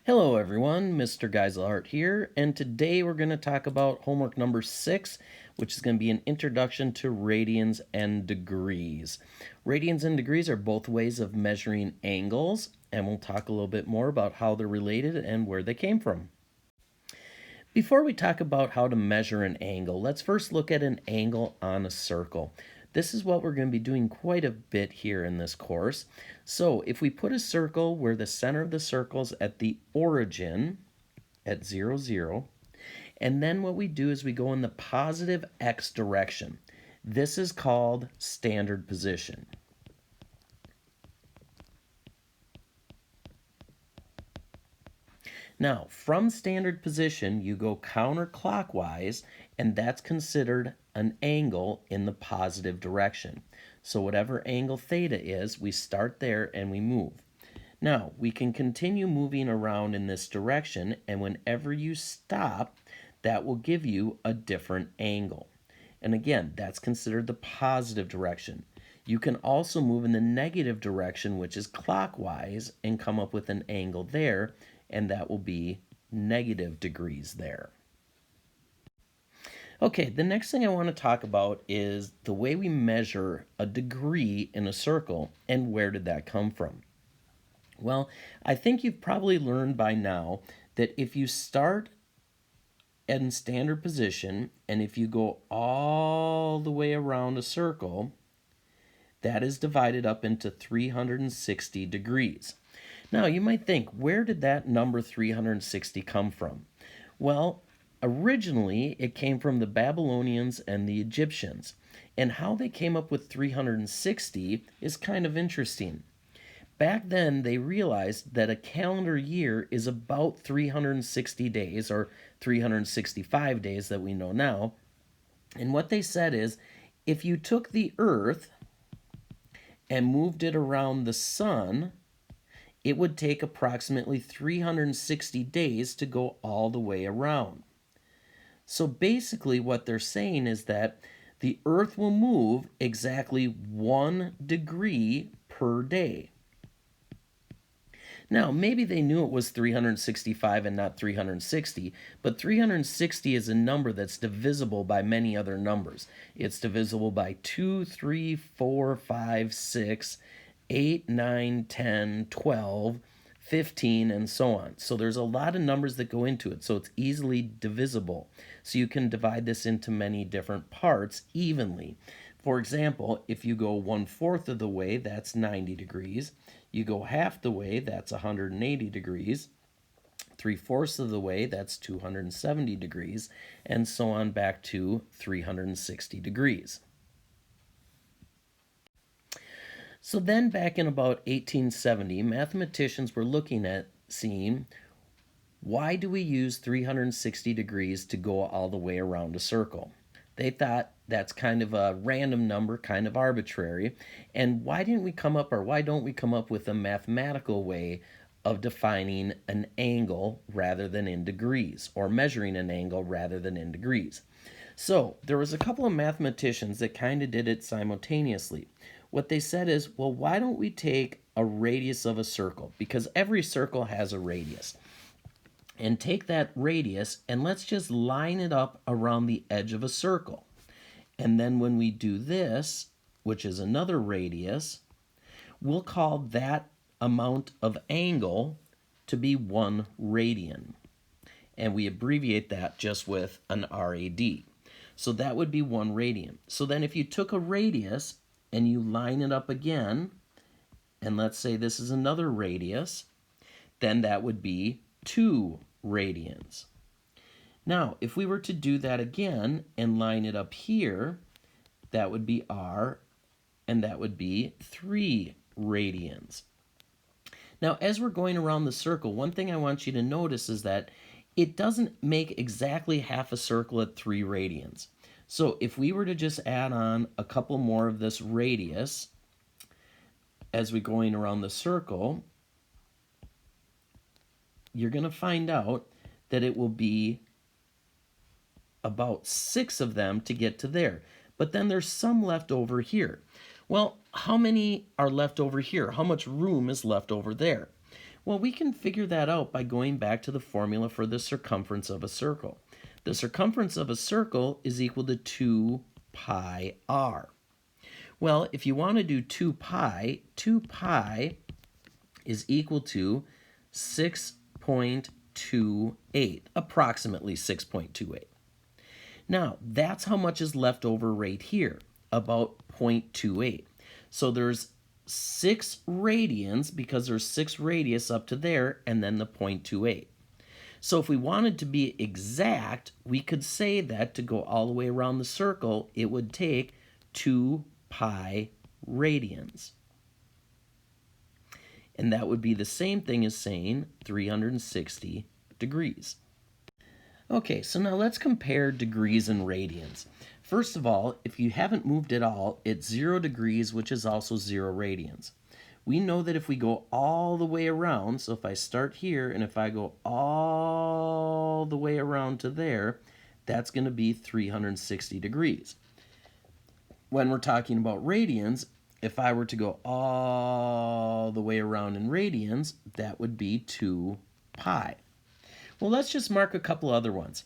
Hello everyone, Mr. Geiselhart here, and today we're going to talk about homework number 6, which is going to be an introduction to radians and degrees. Radians and degrees are both ways of measuring angles, and we'll talk a little bit more about how they're related and where they came from. Before we talk about how to measure an angle, let's first look at an angle on a circle. This is what we're going to be doing quite a bit here in this course. So if we put a circle where the center of the circle is at the origin at 0, 0, and then what we do is we go in the positive x direction. This is called standard position. Now, from standard position, you go counterclockwise, and that's considered an angle in the positive direction. So whatever angle theta is, we start there and we move. Now, we can continue moving around in this direction, and whenever you stop, that will give you a different angle. And again, that's considered the positive direction. You can also move in the negative direction, which is clockwise, and come up with an angle there, and that will be negative degrees there. Okay, the next thing I want to talk about is the way we measure a degree in a circle, and where did that come from? Well, I think you've probably learned by now that if you start in standard position, and if you go all the way around a circle, that is divided up into 360 degrees. Now, you might think, where did that number 360 come from? Well, originally, it came from the Babylonians and the Egyptians. And how they came up with 360 is kind of interesting. Back then, they realized that a calendar year is about 360 days, or 365 days that we know now. And what they said is, if you took the Earth and moved it around the sun, it would take approximately 360 days to go all the way around. So basically what they're saying is that the Earth will move exactly 1 degree per day. Now, maybe they knew it was 365 and not 360, but 360 is a number that's divisible by many other numbers. It's divisible by 2, 3, 4, 5, 6, 8, 9, 10, 12, 15, and so on. So there's a lot of numbers that go into it, so it's easily divisible. So you can divide this into many different parts evenly. For example, if you go 1/4 of the way, that's 90 degrees. You go half the way, that's 180 degrees. 3/4 of the way, that's 270 degrees, and so on back to 360 degrees. So then back in about 1870, mathematicians were looking at seeing, why do we use 360 degrees to go all the way around a circle? They thought that's kind of a random number, kind of arbitrary, and why don't we come up with a mathematical way of defining an angle rather than in degrees, or measuring an angle rather than in degrees? So there was a couple of mathematicians that kind of did it simultaneously. What they said is, well, why don't we take a radius of a circle, because every circle has a radius, and take that radius and let's just line it up around the edge of a circle. And then when we do this, which is another radius, we'll call that amount of angle to be 1 radian. And we abbreviate that just with an RAD. So that would be 1 radian. So then if you took a radius and you line it up again, and let's say this is another radius, then that would be 2 radians. Now, if we were to do that again and line it up here, that would be R, and that would be 3 radians. Now, as we're going around the circle, one thing I want you to notice is that it doesn't make exactly half a circle at 3 radians. So if we were to just add on a couple more of this radius as we're going around the circle, you're going to find out that it will be about 6 of them to get to there. But then there's some left over here. Well, how many are left over here? How much room is left over there? Well, we can figure that out by going back to the formula for the circumference of a circle. The circumference of a circle is equal to 2 pi r. Well, if you want to do 2 pi is equal to 6.28, approximately 6.28. Now, that's how much is left over right here, about 0.28. So there's 6 radians, because there's 6 radius up to there, and then the 0.28. So if we wanted to be exact, we could say that to go all the way around the circle, it would take 2 pi radians. And that would be the same thing as saying 360 degrees. Okay, so now let's compare degrees and radians. First of all, if you haven't moved at all, it's 0 degrees, which is also 0 radians. We know that if we go all the way around, so if I start here and if I go all the way around to there, that's going to be 360 degrees. When we're talking about radians, if I were to go all the way around in radians, that would be 2 pi. Well, let's just mark a couple other ones.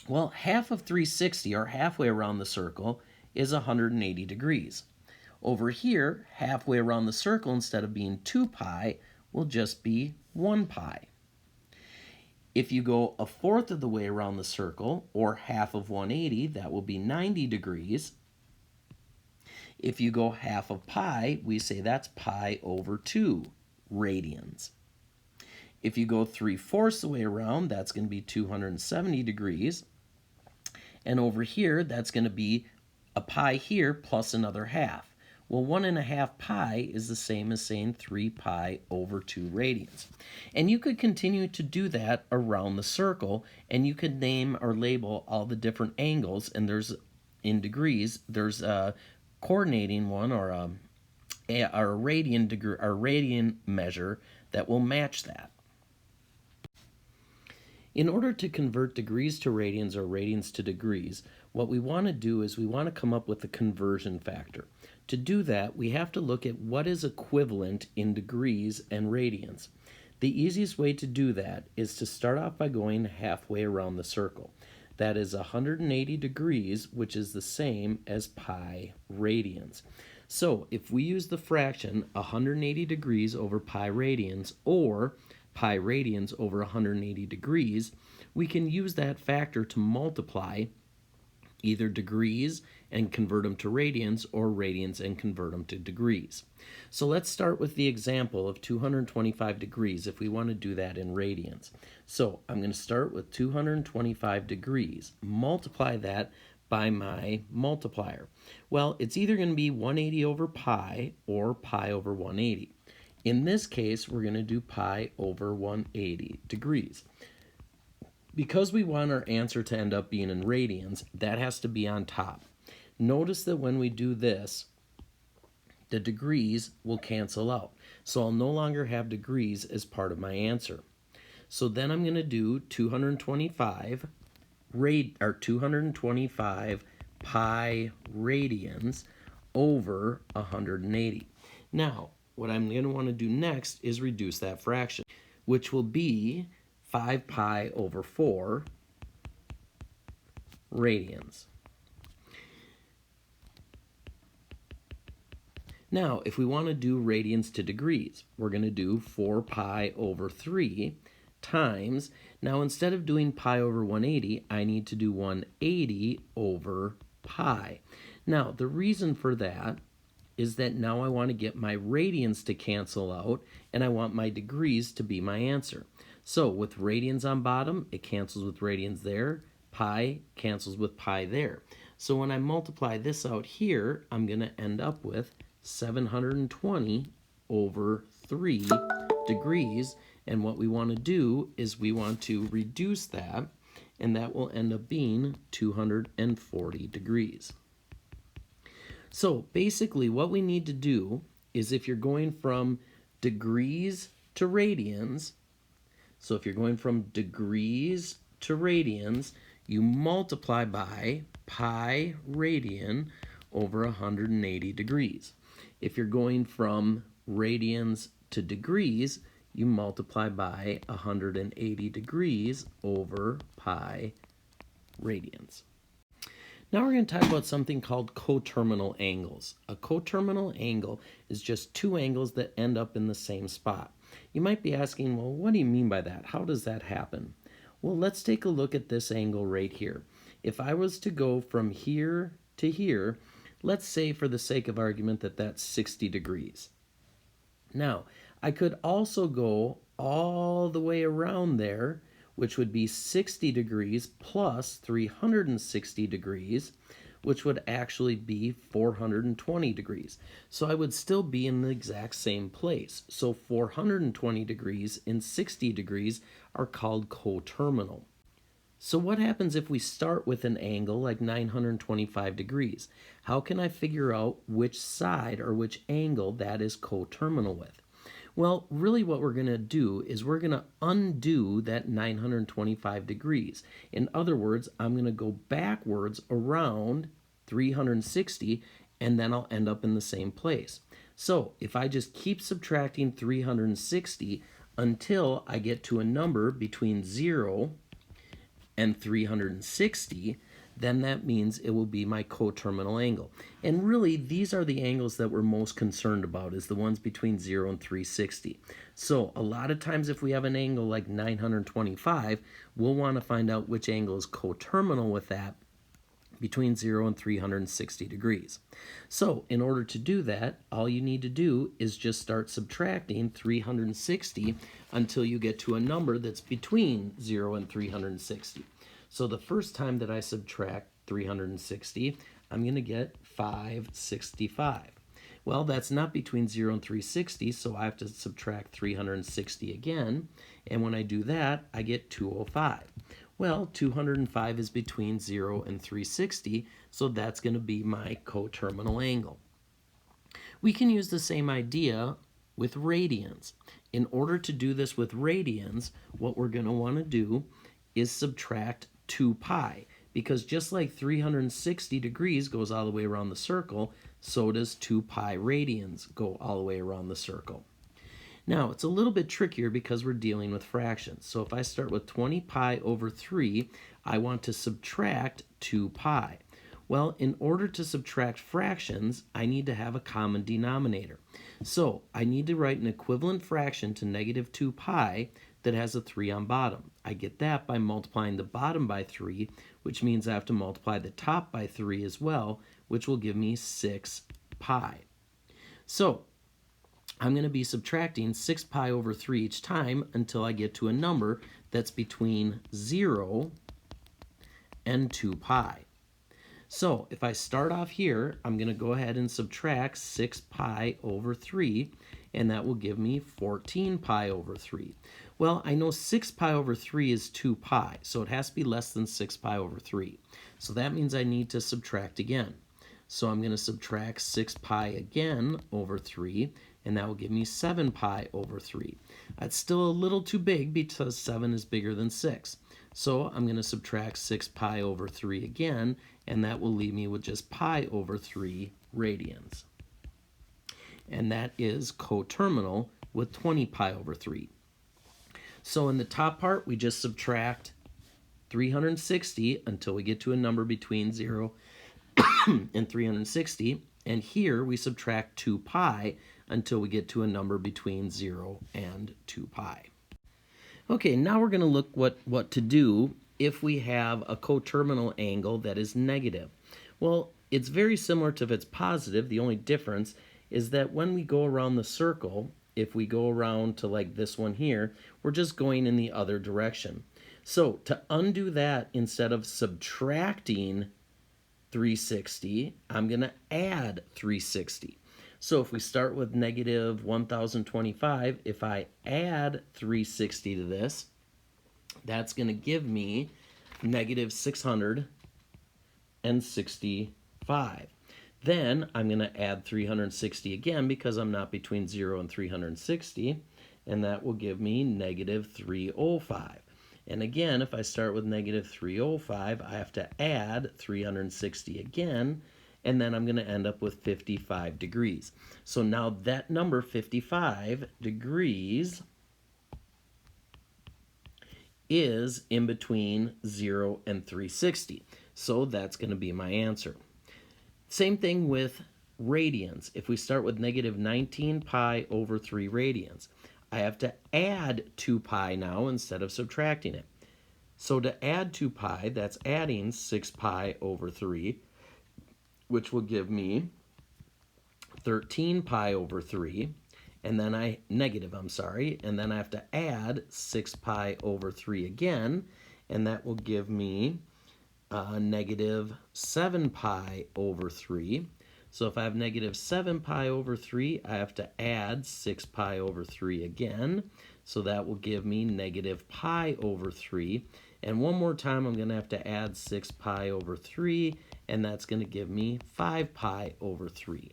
Well, half of 360, or halfway around the circle, is 180 degrees. Over here, halfway around the circle, instead of being 2 pi, will just be 1 pi. If you go a fourth of the way around the circle, or half of 180, that will be 90 degrees. If you go half of pi, we say that's pi over 2 radians. If you go 3/4 the way around, that's going to be 270 degrees. And over here, that's going to be a pi here plus another half. Well, 1.5 pi is the same as saying 3 pi over 2 radians. And you could continue to do that around the circle, and you could name or label all the different angles, and there's, in degrees, there's a coordinating one, or a radian degree, or radian measure that will match that. In order to convert degrees to radians or radians to degrees, what we want to do is we want to come up with a conversion factor. To do that, we have to look at what is equivalent in degrees and radians. The easiest way to do that is to start off by going halfway around the circle. That is 180 degrees, which is the same as pi radians. So if we use the fraction 180 degrees over pi radians, or pi radians over 180 degrees, we can use that factor to multiply either degrees and convert them to radians, or radians and convert them to degrees. So let's start with the example of 225 degrees if we want to do that in radians. So I'm going to start with 225 degrees, multiply that by my multiplier. Well, it's either going to be 180 over pi or pi over 180. In this case, we're going to do pi over 180 degrees. Because we want our answer to end up being in radians, that has to be on top. Notice that when we do this, the degrees will cancel out. So I'll no longer have degrees as part of my answer. So then I'm going to do 225 pi radians over 180. Now, what I'm going to want to do next is reduce that fraction, which will be 5 pi over 4 radians. Now, if we want to do radians to degrees, we're going to do 4 pi over 3 times, now instead of doing pi over 180, I need to do 180 over pi. Now, the reason for that is that now I want to get my radians to cancel out, and I want my degrees to be my answer. So with radians on bottom, it cancels with radians there, pi cancels with pi there. So when I multiply this out here, I'm going to end up with 720 over 3 degrees, and what we want to do is we want to reduce that, and that will end up being 240 degrees. So basically what we need to do is, if you're going from degrees to radians, so if you're going from degrees to radians, you multiply by pi radian over 180 degrees. If you're going from radians to degrees, you multiply by 180 degrees over pi radians. Now we're going to talk about something called coterminal angles. A coterminal angle is just two angles that end up in the same spot. You might be asking, well, what do you mean by that? How does that happen? Well, let's take a look at this angle right here. If I was to go from here to here, let's say for the sake of argument that that's 60 degrees. Now, I could also go all the way around there, which would be 60 degrees plus 360 degrees, which would actually be 420 degrees. So I would still be in the exact same place. So 420 degrees and 60 degrees are called coterminal. So what happens if we start with an angle like 925 degrees? How can I figure out which side or which angle that is coterminal with? Well, really what we're going to do is we're going to undo that 925 degrees. In other words, I'm going to go backwards around 360 and then I'll end up in the same place. So if I just keep subtracting 360 until I get to a number between 0 and 360, then that means it will be my coterminal angle. And really, these are the angles that we're most concerned about, is the ones between 0 and 360. So a lot of times if we have an angle like 925, we'll want to find out which angle is coterminal with that between 0 and 360 degrees. So in order to do that, all you need to do is just start subtracting 360 until you get to a number that's between 0 and 360. So the first time that I subtract 360, I'm going to get 565. Well, that's not between 0 and 360, so I have to subtract 360 again. And when I do that, I get 205. Well, 205 is between 0 and 360, so that's going to be my coterminal angle. We can use the same idea with radians. In order to do this with radians, what we're going to want to do is subtract 2 pi, because just like 360 degrees goes all the way around the circle, so does 2 pi radians go all the way around the circle. Now, it's a little bit trickier because we're dealing with fractions. So if I start with 20 pi over 3, I want to subtract 2 pi. Well, in order to subtract fractions, I need to have a common denominator. So I need to write an equivalent fraction to negative 2 pi that has a 3 on bottom. I get that by multiplying the bottom by 3, which means I have to multiply the top by 3 as well, which will give me 6 pi. So I'm going to be subtracting 6 pi over 3 each time until I get to a number that's between 0 and 2 pi. So if I start off here, I'm going to go ahead and subtract 6 pi over 3, and that will give me 14 pi over 3. Well, I know 6 pi over 3 is 2 pi, so it has to be less than 6 pi over 3. So that means I need to subtract again. So I'm going to subtract 6 pi again over 3, and that will give me 7 pi over 3. That's still a little too big because 7 is bigger than 6. So I'm going to subtract 6 pi over 3 again, and that will leave me with just pi over 3 radians. And that is coterminal with 20 pi over 3. So in the top part, we just subtract 360 until we get to a number between 0 and 360. And here we subtract 2 pi until we get to a number between 0 and 2 pi. Okay, now we're going to look what to do if we have a coterminal angle that is negative. Well, it's very similar to if it's positive. The only difference is that when we go around the circle, if we go around to like this one here, we're just going in the other direction. So to undo that, instead of subtracting 360, I'm going to add 360. So if we start with negative 1025, if I add 360 to this, that's going to give me negative 665. Then I'm going to add 360 again because I'm not between 0 and 360, and that will give me negative 305. And again, if I start with negative 305, I have to add 360 again, and then I'm going to end up with 55 degrees. So now that number, 55 degrees, is in between 0 and 360. So that's going to be my answer. Same thing with radians. If we start with negative 19 pi over 3 radians, I have to add 2 pi now instead of subtracting it. So to add 2 pi, that's adding 6 pi over 3, which will give me 13 pi over 3, and then and then I have to add 6 pi over 3 again, and that will give me negative 7 pi over 3. So if I have negative 7 pi over 3, I have to add 6 pi over 3 again. So that will give me negative pi over 3. And one more time, I'm going to have to add 6 pi over 3, and that's going to give me 5 pi over 3.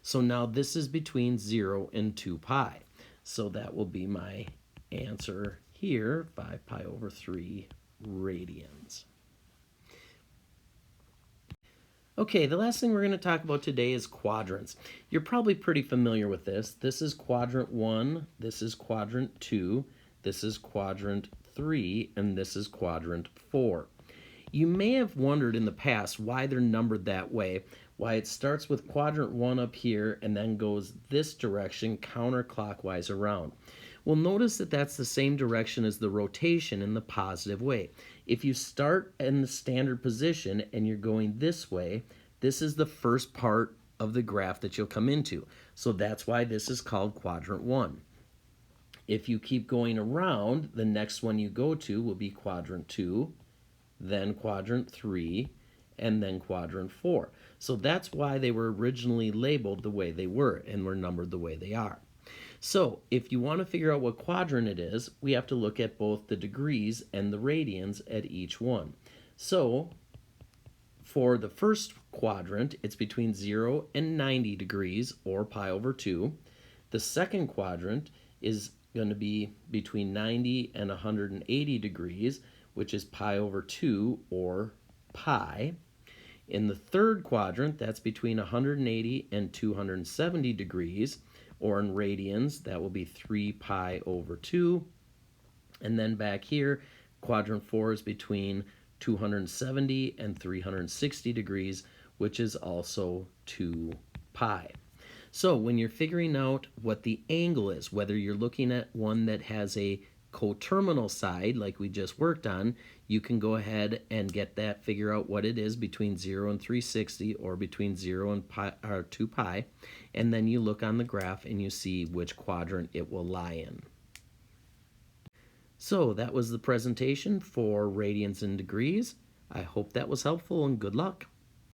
So now this is between 0 and 2 pi. So that will be my answer here, 5 pi over 3 radians. Okay, the last thing we're going to talk about today is quadrants. You're probably pretty familiar with this. This is quadrant 1, this is quadrant 2, this is quadrant 3, and this is quadrant 4. You may have wondered in the past why they're numbered that way, why it starts with quadrant 1 up here and then goes this direction counterclockwise around. Well, notice that that's the same direction as the rotation in the positive way. If you start in the standard position and you're going this way, this is the first part of the graph that you'll come into. So that's why this is called quadrant 1. If you keep going around, the next one you go to will be quadrant 2, then quadrant 3, and then quadrant 4. So that's why they were originally labeled the way they were and were numbered the way they are. So if you want to figure out what quadrant it is, we have to look at both the degrees and the radians at each one. So for the first quadrant, it's between 0 and 90 degrees, or pi over 2. The second quadrant is going to be between 90 and 180 degrees, which is pi over 2, or pi. In the third quadrant, that's between 180 and 270 degrees, or in radians, that will be 3 pi over 2. And then back here, quadrant 4 is between 270 and 360 degrees, which is also 2 pi. So when you're figuring out what the angle is, whether you're looking at one that has a coterminal side like we just worked on, you can go ahead and get that, figure out what it is between 0 and 360, or between 0 and pi, or 2 pi, and then you look on the graph and you see which quadrant it will lie in. So that was the presentation for radians and degrees. I hope that was helpful, and good luck.